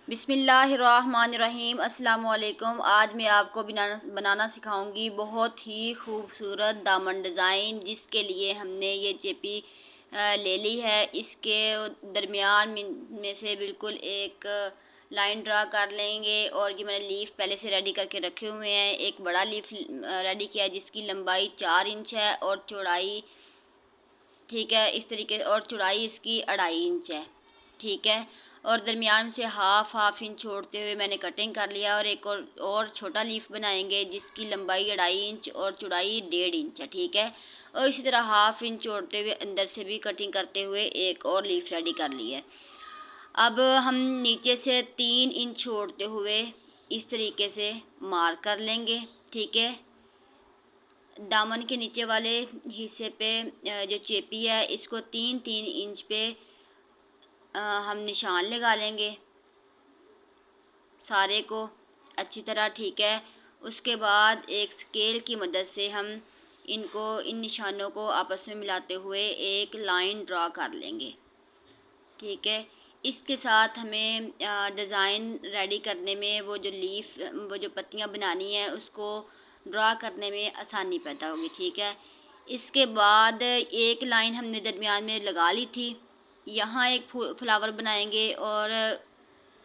बिस्मिल्लाहिर्रहमानिर्रहीम। अस्सलाम वालेकुम। आज मैं आपको बनाना सिखाऊंगी बहुत ही खूबसूरत दामन डिज़ाइन, जिसके लिए हमने ये चेपी ले ली है। इसके दरमियान में से बिल्कुल एक लाइन ड्रा कर लेंगे। और ये मैंने लीफ पहले से रेडी करके रखे हुए हैं। एक बड़ा लीफ रेडी किया है जिसकी लंबाई 4 इंच है और चौड़ाई, ठीक है, इस तरीके, और चौड़ाई इसकी 2.5 इंच है, ठीक है। और दरमियान से हाफ इंच छोड़ते हुए मैंने कटिंग कर लिया। और एक और छोटा लीफ बनाएंगे जिसकी लंबाई 2.5 इंच और चौड़ाई 1.5 इंच है, ठीक है। और इसी तरह हाफ इंच छोड़ते हुए अंदर से भी कटिंग करते हुए एक और लीफ रेडी कर ली है। अब हम नीचे से 3 इंच छोड़ते हुए इस तरीके से मार्क कर लेंगे, ठीक है। दामन के नीचे वाले हिस्से पे जो चेपी है इसको 3-3 इंच पे हम निशान लगा लेंगे सारे को अच्छी तरह, ठीक है। उसके बाद एक स्केल की मदद से हम इन निशानों को आपस में मिलाते हुए एक लाइन ड्रा कर लेंगे, ठीक है। इसके साथ हमें डिज़ाइन रेडी करने में वो जो पत्तियां बनानी है उसको ड्रा करने में आसानी पैदा होगी, ठीक है। इसके बाद एक लाइन हमने दरमियान में लगा ली थी। यहाँ एक फ्लावर बनाएंगे और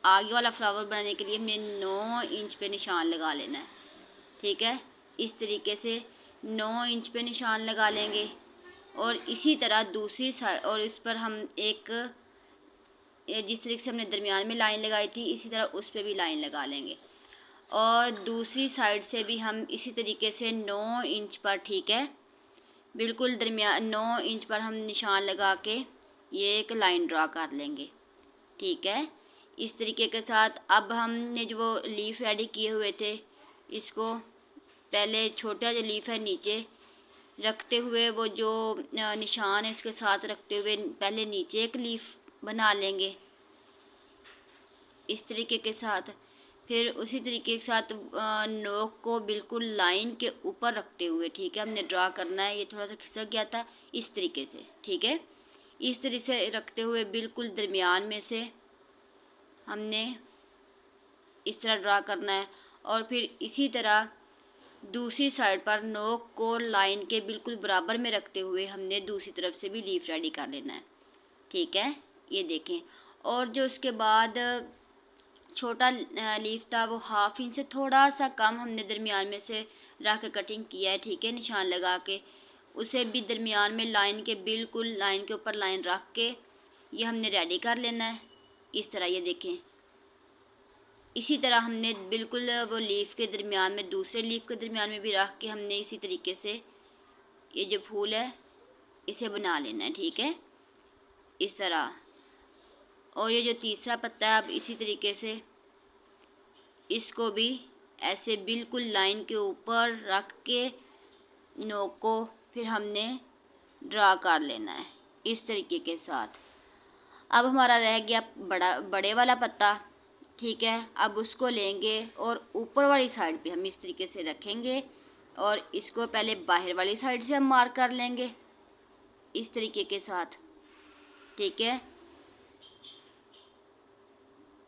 आगे वाला फ्लावर बनाने के लिए हमने 9 इंच पे निशान लगा लेना है, ठीक है। इस तरीके से 9 इंच पे निशान लगा लेंगे। और इसी तरह दूसरी साइड, और इस पर हम जिस तरीके से हमने दरमियान में लाइन लगाई थी इसी तरह उस पर भी लाइन लगा लेंगे। और दूसरी साइड से भी हम इसी तरीके से 9 इंच पर, ठीक है, बिल्कुल दरमियान 9 इंच पर हम निशान लगा के ये एक लाइन ड्रा कर लेंगे, ठीक है। इस तरीके के साथ अब हमने जो वो लीफ रेडी किए हुए थे इसको पहले छोटा जो लीफ है नीचे रखते हुए, वो जो निशान है उसके साथ रखते हुए पहले नीचे एक लीफ बना लेंगे इस तरीके के साथ। फिर उसी तरीके के साथ नोक को बिल्कुल लाइन के ऊपर रखते हुए, ठीक है, हमने ड्रा करना है। ये थोड़ा सा खिसक गया था, इस तरीके से, ठीक है। इस तरीके से रखते हुए बिल्कुल दरमियान में से हमने इस तरह ड्रा करना है। और फिर इसी तरह दूसरी साइड पर नोक को लाइन के बिल्कुल बराबर में रखते हुए हमने दूसरी तरफ से भी लीफ रेडी कर लेना है, ठीक है। ये देखें। और जो उसके बाद छोटा लीफ था वो हाफ इंच से थोड़ा सा कम हमने दरमियान में से रख के कटिंग किया है, ठीक है, निशान लगा के। उसे भी दरमियान में लाइन के बिल्कुल लाइन के ऊपर लाइन रख के ये हमने रेडी कर लेना है इस तरह। ये देखें, इसी तरह हमने बिल्कुल वो लीफ के दरमियान में, दूसरे लीफ के दरमियान में भी रख के हमने इसी तरीके से ये जो फूल है इसे बना लेना है, ठीक है, इस तरह। और ये जो तीसरा पत्ता है अब इसी तरीके से इसको भी ऐसे बिल्कुल लाइन के ऊपर रख के नोक को फिर हमने ड्रा कर लेना है इस तरीके के साथ। अब हमारा रह गया बड़े वाला पत्ता, ठीक है। अब उसको लेंगे और ऊपर वाली साइड पे हम इस तरीके से रखेंगे और इसको पहले बाहर वाली साइड से हम मार्क कर लेंगे इस तरीके के साथ, ठीक है।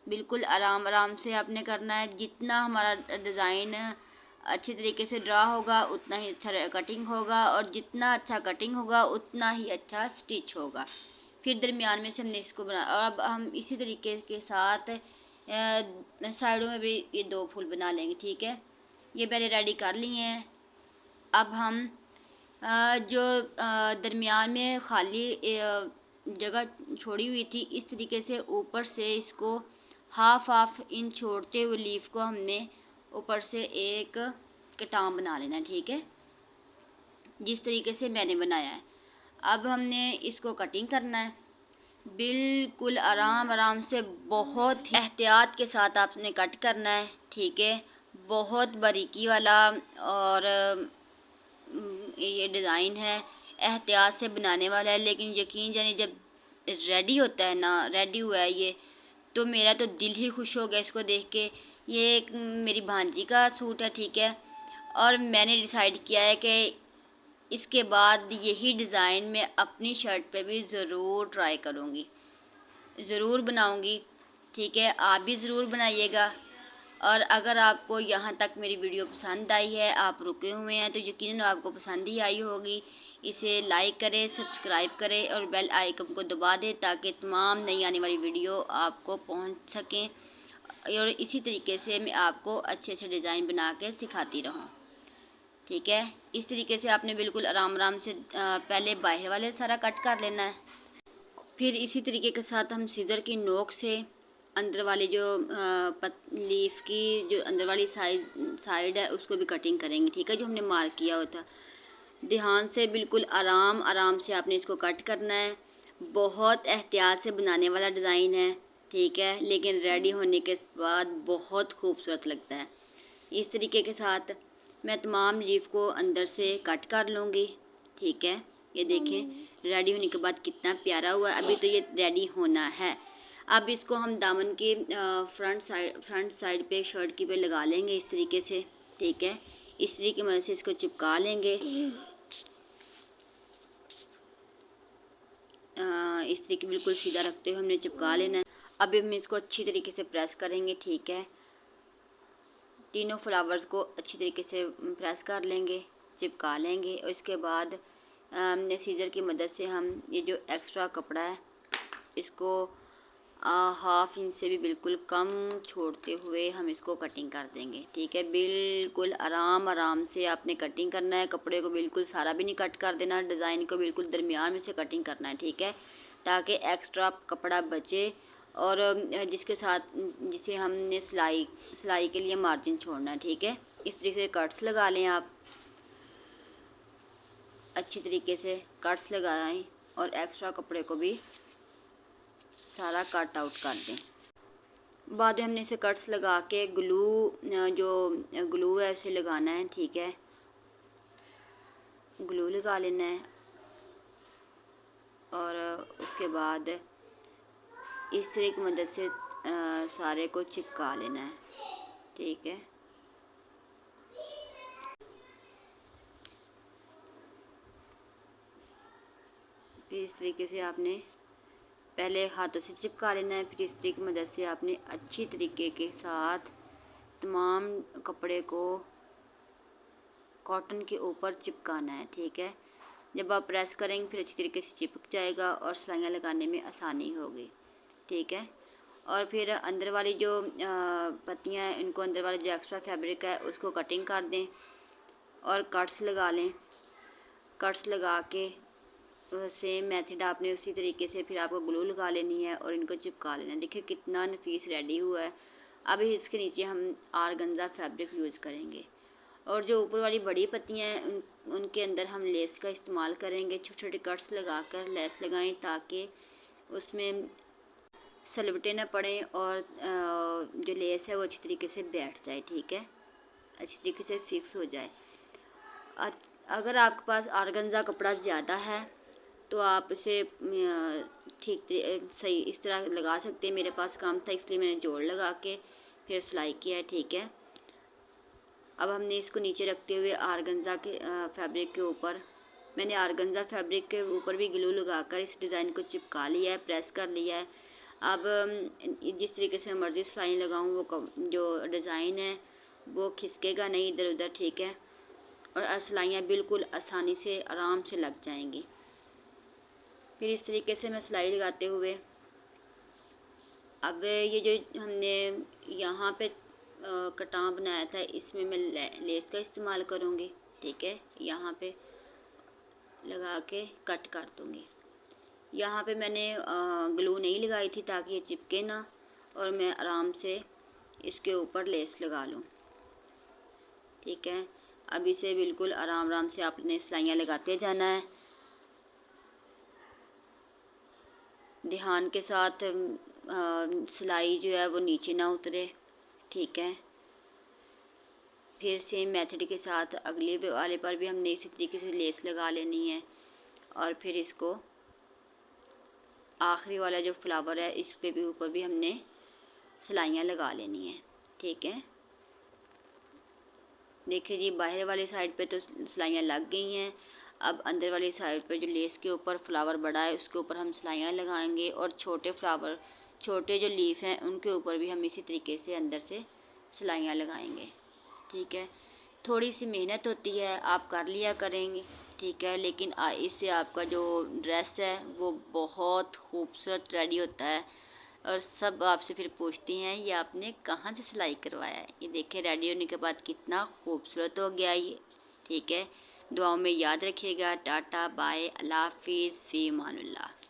बिल्कुल आराम आराम से आपने करना है। जितना हमारा डिज़ाइन अच्छे तरीके से ड्रा होगा उतना ही अच्छा कटिंग होगा, और जितना अच्छा कटिंग होगा उतना ही अच्छा स्टिच होगा। फिर दरमियान में से हमने इसको बना, और अब हम इसी तरीके के साथ साइडों में भी ये 2 फूल बना लेंगे, ठीक है। ये पहले रेडी कर लिए हैं। अब हम जो दरमियान में खाली जगह छोड़ी हुई थी इस तरीके से ऊपर से इसको हाफ इंच छोड़ते हुए लीफ को हमने ऊपर से एक कटाम बना लेना, ठीक है, जिस तरीके से मैंने बनाया है। अब हमने इसको कटिंग करना है बिल्कुल आराम आराम से, बहुत एहतियात के साथ आपने कट करना है, ठीक है, बहुत बारीकी वाला। और ये डिज़ाइन है एहतियात से बनाने वाला है, लेकिन यकीन जानिए जब रेडी होता है ना, रेडी हुआ है ये, तो मेरा तो दिल ही खुश हो गया इसको देख के। ये एक मेरी भांजी का सूट है, ठीक है, और मैंने डिसाइड किया है कि इसके बाद यही डिज़ाइन मैं अपनी शर्ट पे भी ज़रूर ट्राई करूँगी, ज़रूर बनाऊँगी। ठीक है, आप भी ज़रूर बनाइएगा। और अगर आपको यहाँ तक मेरी वीडियो पसंद आई है, आप रुके हुए हैं, तो यकीनन आपको पसंद ही आई होगी। इसे लाइक करें, सब्सक्राइब करें और बेल आइकन को दबा दें ताकि तमाम नई आने वाली वीडियो आपको पहुँच सकें। और इसी तरीके से मैं आपको अच्छे अच्छे डिज़ाइन बना के सिखाती रहूँ। ठीक है, इस तरीके से आपने बिल्कुल आराम आराम से पहले बाहर वाले सारा कट कर लेना है। फिर इसी तरीके के साथ हम सीज़र की नोक से अंदर वाली जो लीफ की जो अंदर वाली साइड है उसको भी कटिंग करेंगे। ठीक है, जो हमने मार्क किया होता, ध्यान से बिल्कुल आराम आराम से आपने इसको कट करना है। बहुत एहतियात से बनाने वाला डिज़ाइन है। ठीक है, लेकिन रेडी होने के बाद बहुत खूबसूरत लगता है। इस तरीके के साथ मैं तमाम लीफ को अंदर से कट कर लूँगी। ठीक है, ये देखें रेडी होने के बाद कितना प्यारा हुआ है। अभी तो ये रेडी होना है। अब इसको हम दामन की फ्रंट साइड पे शर्ट की पे लगा लेंगे इस तरीके से। ठीक है, इस तरीके की मदद से इसको चिपका लेंगे। इस तरीके बिल्कुल सीधा रखते हुए हमने चिपका लेना है। अब हम इसको अच्छी तरीके से प्रेस करेंगे। ठीक है, तीनों फ्लावर्स को अच्छी तरीके से प्रेस कर लेंगे, चिपका लेंगे। और इसके बाद सीज़र की मदद से हम ये जो एक्स्ट्रा कपड़ा है इसको हाफ इंच से भी बिल्कुल कम छोड़ते हुए हम इसको कटिंग कर देंगे। ठीक है, बिल्कुल आराम आराम से आपने कटिंग करना है। कपड़े को बिल्कुल सारा भी नहीं कट कर देना, डिज़ाइन को बिल्कुल दरमियान में से कटिंग करना है। ठीक है, ताकि एक्स्ट्रा कपड़ा बचे और जिसे हमने सिलाई के लिए मार्जिन छोड़ना है। ठीक है, इस तरीके से कट्स लगा लें आप, अच्छी तरीके से कट्स लगाएं और एक्स्ट्रा कपड़े को भी सारा कट आउट कर दें। बाद में हमने इसे कट्स लगा के जो ग्लू है उसे लगाना है। ठीक है, ग्लू लगा लेना है और उसके बाद इस तरह की मदद से सारे को चिपका लेना है। ठीक है, फिर इस तरीके से आपने पहले हाथों से चिपका लेना है। फिर इस तरीके की मदद से आपने अच्छी तरीके के साथ तमाम कपड़े को कॉटन के ऊपर चिपकाना है। ठीक है, जब आप प्रेस करेंगे फिर अच्छी तरीके से चिपक जाएगा और सिलाइयाँ लगाने में आसानी होगी। ठीक है, और फिर अंदर वाली जो पत्तियाँ हैं इनको अंदर वाला जो एक्स्ट्रा फैब्रिक है उसको कटिंग कर दें और कट्स लगा लें। कट्स लगा के सेम मेथड आपने उसी तरीके से फिर आपको ग्लू लगा लेनी है और इनको चिपका लेना है। देखिए कितना नफीस रेडी हुआ है। अब इसके नीचे हम आरगंजा फैब्रिक यूज़ करेंगे और जो ऊपर वाली बड़ी पत्तियाँ हैं उनके अंदर हम लेस का इस्तेमाल करेंगे। छोटे छोटे कट्स लगाकर लेस लगाएं ताकि उसमें सलवटें ना पड़ें और जो लेस है वो अच्छी तरीके से बैठ जाए। ठीक है, अच्छी तरीके से फिक्स हो जाए। अगर आपके पास आरगंजा कपड़ा ज़्यादा है तो आप इसे ठीक सही इस तरह लगा सकते हैं। मेरे पास कम था इसलिए मैंने जोड़ लगा के फिर सिलाई किया है। ठीक है, अब हमने इसको नीचे रखते हुए आरगंजा के फैब्रिक के ऊपर मैंने आरगंजा फैब्रिक के ऊपर भी ग्लू लगाकर इस डिज़ाइन को चिपका लिया है, प्रेस कर लिया है। अब जिस तरीके से मर्ज़ी सिलाई लगाऊं वो जो डिज़ाइन है वो खिसकेगा नहीं इधर उधर। ठीक है, और सिलाइयाँ बिल्कुल आसानी से आराम से लग जाएंगी। फिर इस तरीके से मैं सिलाई लगाते हुए अब ये जो हमने यहाँ पे कटां बनाया था इसमें मैं लेस का इस्तेमाल करूँगी। ठीक है, यहाँ पे लगा के कट कर दूँगी। यहाँ पे मैंने ग्लू नहीं लगाई थी ताकि ये चिपके ना और मैं आराम से इसके ऊपर लेस लगा लूँ। ठीक है, अब इसे बिल्कुल आराम आराम से आपने सिलाइयाँ लगाते जाना है, ध्यान के साथ सिलाई जो है वो नीचे ना उतरे। ठीक है, फिर सेम मेथड के साथ अगले वाले पर भी हमने इसी तरीके से लेस लगा लेनी है और फिर इसको आखिरी वाला जो फ्लावर है इस पे भी ऊपर भी हमने सिलाइयाँ लगा लेनी है। ठीक है, देखिए जी बाहर वाली साइड पे तो सिलाइयाँ लग गई हैं। अब अंदर वाली साइड पे जो लेस के ऊपर फ्लावर बड़ा है उसके ऊपर हम सिलाइयाँ लगाएंगे और छोटे फ्लावर छोटे जो लीफ हैं उनके ऊपर भी हम इसी तरीके से अंदर से सिलाइयाँ लगाएंगे। ठीक है, थोड़ी सी मेहनत होती है, आप कर लिया करेंगे। ठीक है, लेकिन इससे आपका जो ड्रेस है वो बहुत खूबसूरत रेडी होता है और सब आपसे फिर पूछती हैं ये आपने कहाँ से सिलाई करवाया है। ये देखें रेडी होने के बाद कितना खूबसूरत हो गया ये। ठीक है, दुआओं में याद रखिएगा। टाटा बाय, अल्लाह हाफिज़, फ़ी अमानुल्लाह।